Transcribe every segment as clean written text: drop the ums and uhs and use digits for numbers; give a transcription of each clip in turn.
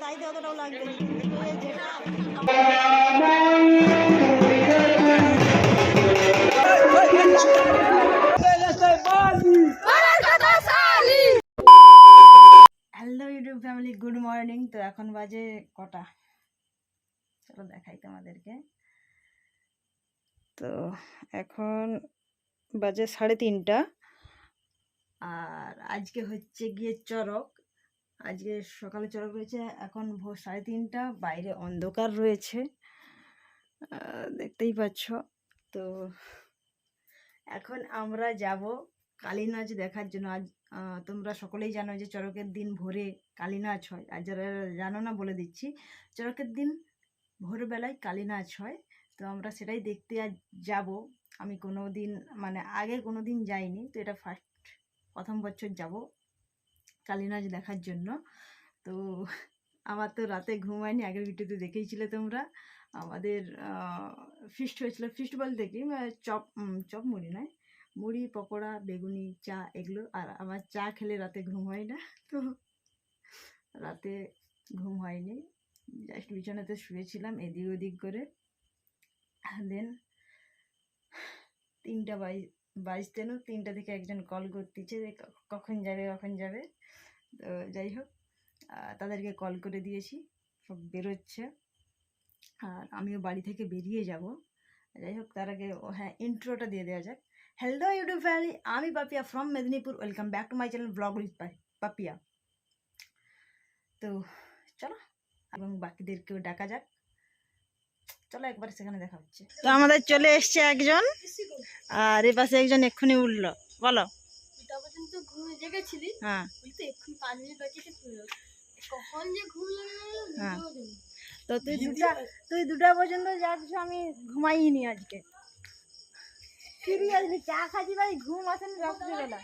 চাইতে অতটাও লাগবে না, কিন্তু এই যেটা hello YouTube family, good morning. তো এখন বাজে কটা, চলো দেখাই তোমাদেরকে। তো এখন বাজে 3:30, আর আজকে হচ্ছে গিয়ে চড়ক। আজকে সকালে চড়ক রয়েছে, এখন ভোর 3:30, বাইরে অন্ধকার রয়েছে, দেখতেই পাচ্ছ। তো এখন আমরা যাব কালী নাচ দেখার জন্য। আজ তোমরা সকলেই জানো যে চড়কের দিন ভোরে কালী নাচ হয়, আর যারা জানো না বলে দিচ্ছি, চড়কের দিন ভোরবেলায় কালী নাচ হয়। তো আমরা সেটাই দেখতে আজ যাব। আমি কোনো দিন মানে আগে কোনো দিন যাইনি, তো এটা প্রথম বছর যাব কালী নাচ দেখার জন্য। তো আমার তো রাতে ঘুম হয়নি, আগের ভিডিওতে দেখেইছিলে তোমরা। আমাদের ফিস্ট হয়েছিল, ফিস্ট বলতে কি চপ মুড়ি নয়, মুড়ি পকোড়া বেগুনি চা এগুলো। আর আমার চা খেলে রাতে ঘুম হয় না, তো রাতে ঘুম হয়নি, জাস্ট বিছানাতে শুয়েছিলাম এদিক ওদিক করে। দেন 3টা বাজতে 3টা থেকে একজন কল করতেছে যে কখন যাবে। তো যাই হোক, তাদেরকে কল করে দিয়েছি, সব বেরোচ্ছে, আর আমিও বাড়ি থেকে বেরিয়ে যাব। যাই হোক, তার আগে হ্যাঁ, ইন্ট্রোটা দিয়ে দেওয়া যাক। হ্যালো ইউটিউব ফ্যামিলি, আমি Papiya from Medinipur. Welcome back to my channel vlog with Papiya. তো চলো, এবং বাকিদেরকেও ডাকা যাক, চলো একবার সেখানে দেখা হচ্ছে। তো আমাদের চলে এসছে একজন, আর এ পাশে একজন এক্ষুনি উঠলো। বলো। হ্যাঁ, তো তুই 2টা পর্যন্ত যাচ্ছ, আমি ঘুমাইনি আজকে। ফিরি আসলি চা খাচ্ছি ভাই, ঘুম আসেনি রাত্রিবেলা,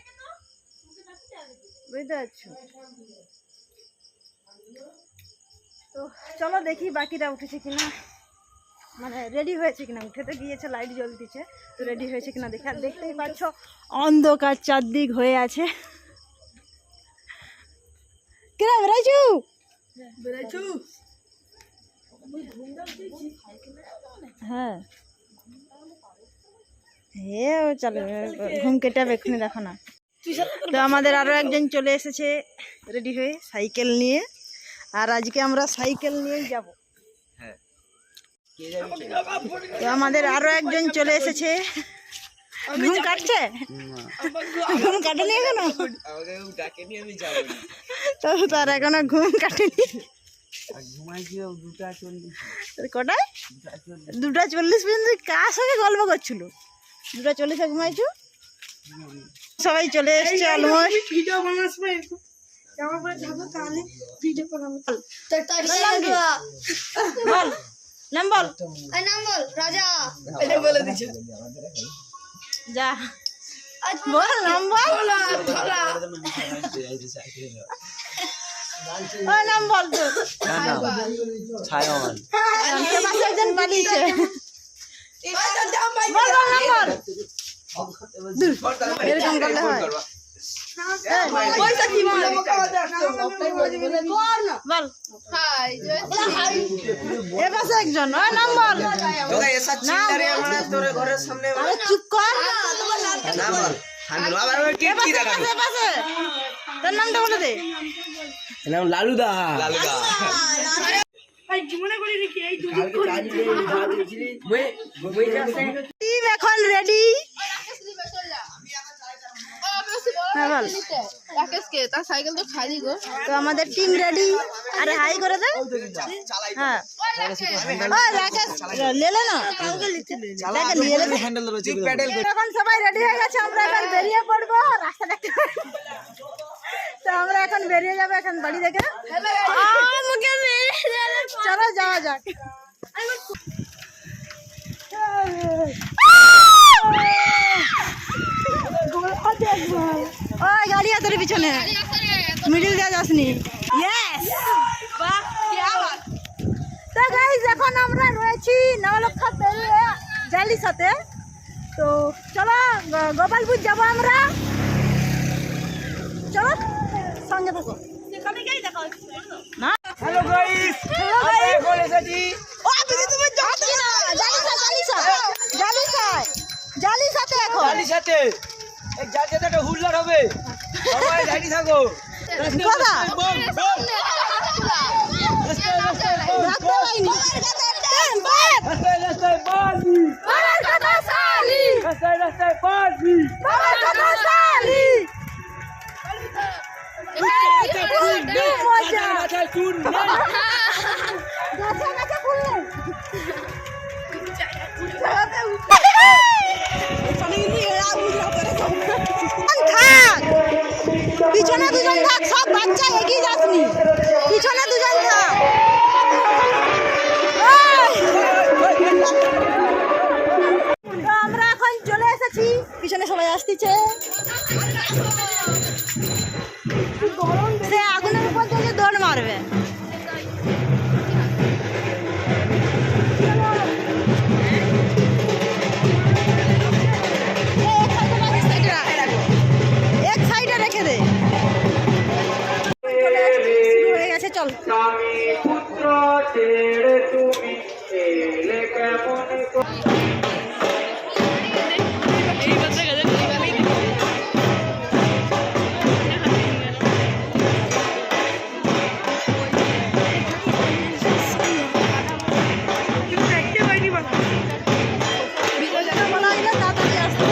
বুঝতে পারছো। তো চলো দেখি বাকিরা উঠেছে কিনা, মানে রেডি হয়েছে কিনা। উঠে তো গিয়েছে, লাইট জ্বলতেছে, তো রেডি হয়েছে কিনা দেখে। আর দেখতেই পাচ্ছ অন্ধকার চারদিক হয়ে আছে। কেনা বেড়াইছু? হ্যাঁ, চলো ঘুম কেটাবে এক্ষুনি, দেখো না। তো আমাদের আরো একজন চলে এসেছে রেডি হয়ে সাইকেল নিয়ে, আর আজকে আমরা সাইকেল নিয়েই যাব। তো আমাদের আরো একজন চলে এসেছে। ঘুম কাটছে? ঘুম কাটেনি এখনো? তো তার এখনো ঘুম কাটেনি। কটায়? 2:40 পর্যন্ত কার সঙ্গে গল্প করছিল? 2:40 ঘুমাইছো? সবাই চলে এসছে অলমোস্ট। বল নাম, বল রাজা, যা বল নাম, বল নাম, বল তো। একজন পালিয়েছে, বল নাম, বল। এরকম করলে হয়? বল এপাশে একজন, নাম বল। চুপ কর, তোর নামটা বলে দে। লালুদা। এখন রেডি। তো আমাদের টিম রেডি। আরে হাই করে দে। হ্যাঁ, এখন সবাই রেডি হয়ে গেছে, আমরা এখন বেরিয়ে পড়বো। রাস্তা দেখতে, তো আমরা এখন বেরিয়ে যাবো এখন বাড়ি থেকে। চলো যাওয়া যাক। ওই গাড়ি আছে তোর পিছনে, মিডিল দিয়ে যাসনি। তো গাইস, এখন আমরা রয়েছি নবলক্ষা জালির সাথে। তো চলো গোপালপুর যাবো আমরা, চলো সঙ্গে থাকো। না হ্যালো গাইস, গেছি। ও দিদি তুমি যাচ্ছ না জালিসাতে এখন জালির সাথে এই যার সাথে একটা হুল্লার হবে, সবাই রেডি থাকো। কথা বম, বম। রাস্তায়, রাস্তায়, বম, বম। রাস্তায়, রাস্তায়, বাজি। রাস্তায়, রাস্তায়, বাজি। মজা। মাথায় চুন নেই। পিছনে দুজন থাক, সব বাচ্চা এগিয়ে যাসনি, পিছনে দুজন থাক। তো আমরা এখন চলে এসেছি, পিছনে সবাই আসতেছে। সে আগুনের উপর থেকে দৌড় মারবে। এক সাইডে রেখে দে। শুরু হয়ে গেছে, চল। স্বামী পুত্র ছেড়ে তুমি এলে কেমন বলা হইলো তাড়াতাড়ি আসতে।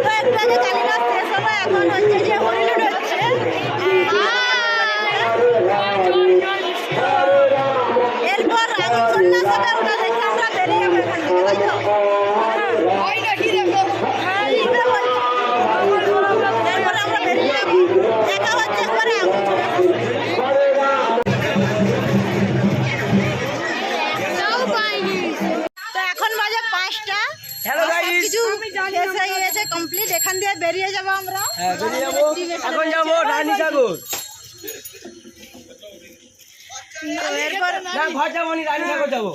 তো একটু আগে কালীনাথ শেষ হলো, এখন হচ্ছে যে হরিলুট হচ্ছে। এরপর আগুন সন্ন্যাস হবে, ওটা দেখে আমরা বেরিয়ে যাবো এখান থেকে, তাই তো? হ্যাঁ, এইটা বলছি। এরপর আমরা বেরিয়ে যাবো, দেখা হচ্ছে একবারে আগুন সন্ন্যাস। তো এখন বাজে 5টা। Hello guys. কিছু শেষ হয়ে গেছে, কমপ্লিট। এখান দিয়ে বেরিয়ে যাবো আমরা। হ্যাঁ, বেরিয়ে যাবো। এখন যাবো রানী সাগর। তো এরপর না, ঘর যাবো নি, রানী সাগর যাবো।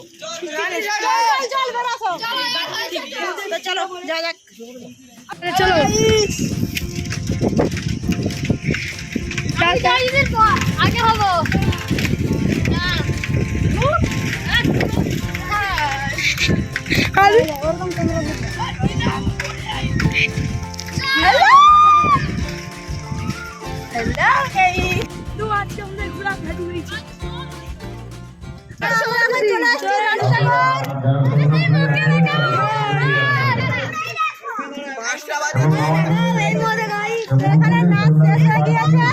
চল বেরাসো। তো চলো যা যাক। চলো আগে হবো আমরা এখন চলে আসছি রানীসাগর। এই মধ্যে গাই এখানে নাচ শেষ হয়ে গিয়েছে,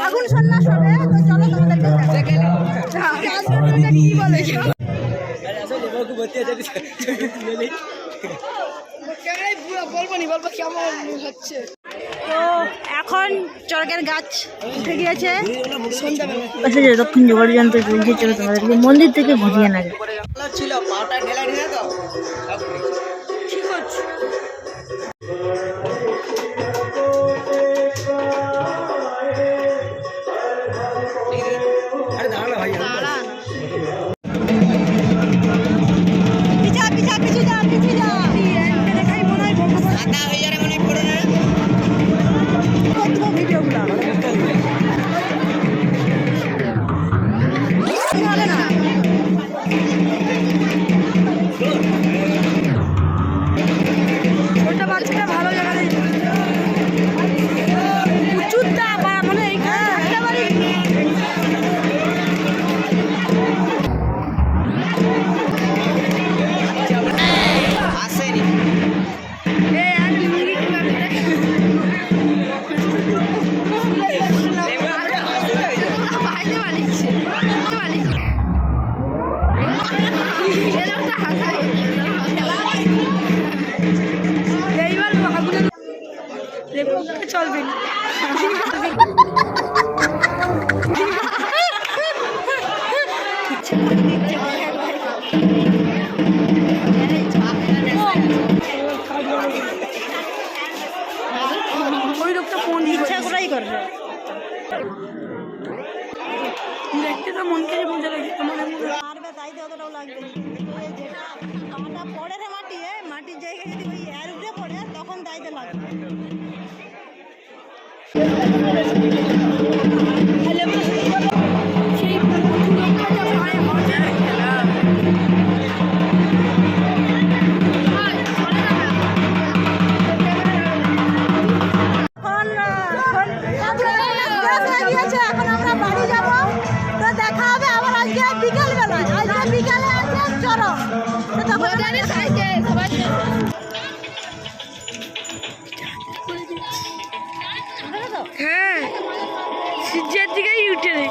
আগুন সন্ন্যাস হবে। তো চলো তোমাদেরকে কি বলে। আরে আসলে বাবু বলতে আছে তুলে নেই। তো এখন চরকের গাছ উঠে গিয়েছে। আচ্ছা যতক্ষণ জোগাড় যন্ত্র চলছে চলো তোমাদেরকে মন্দির থেকে ঘুরিয়ে না ছিল পাটা ঠেলা নিয়ে তো ঠিক আছে। আরে দাঁড়া না ভাই, পিছা পিছা পিছু যা পিছু যা। দেখাই মনে হয় আদা হয়ে যাবে মনে পড়ে না। ভিডিওগুলো হবে না। চলবে না। ওই লোকটা ফোন ইচ্ছা করাই করবে, দেখতে তো মন থেকে মজা লাগে। মারবে তাই তো অতটাও লাগবে না, কিন্তু এই যেটা পাটা পড়ে রে মাটির জায়গায় যদি ওই এর উপরে পড়ে তখন তাইতে লাগবে। এখন আমরা বাড়ি যাবো, তো দেখা হবে আবার আজকে বিকাল বেলায়। আজকে বিকালে আছে চরক, তো তখন হ্যাঁ সূর্যের দিকেই উঠে রে।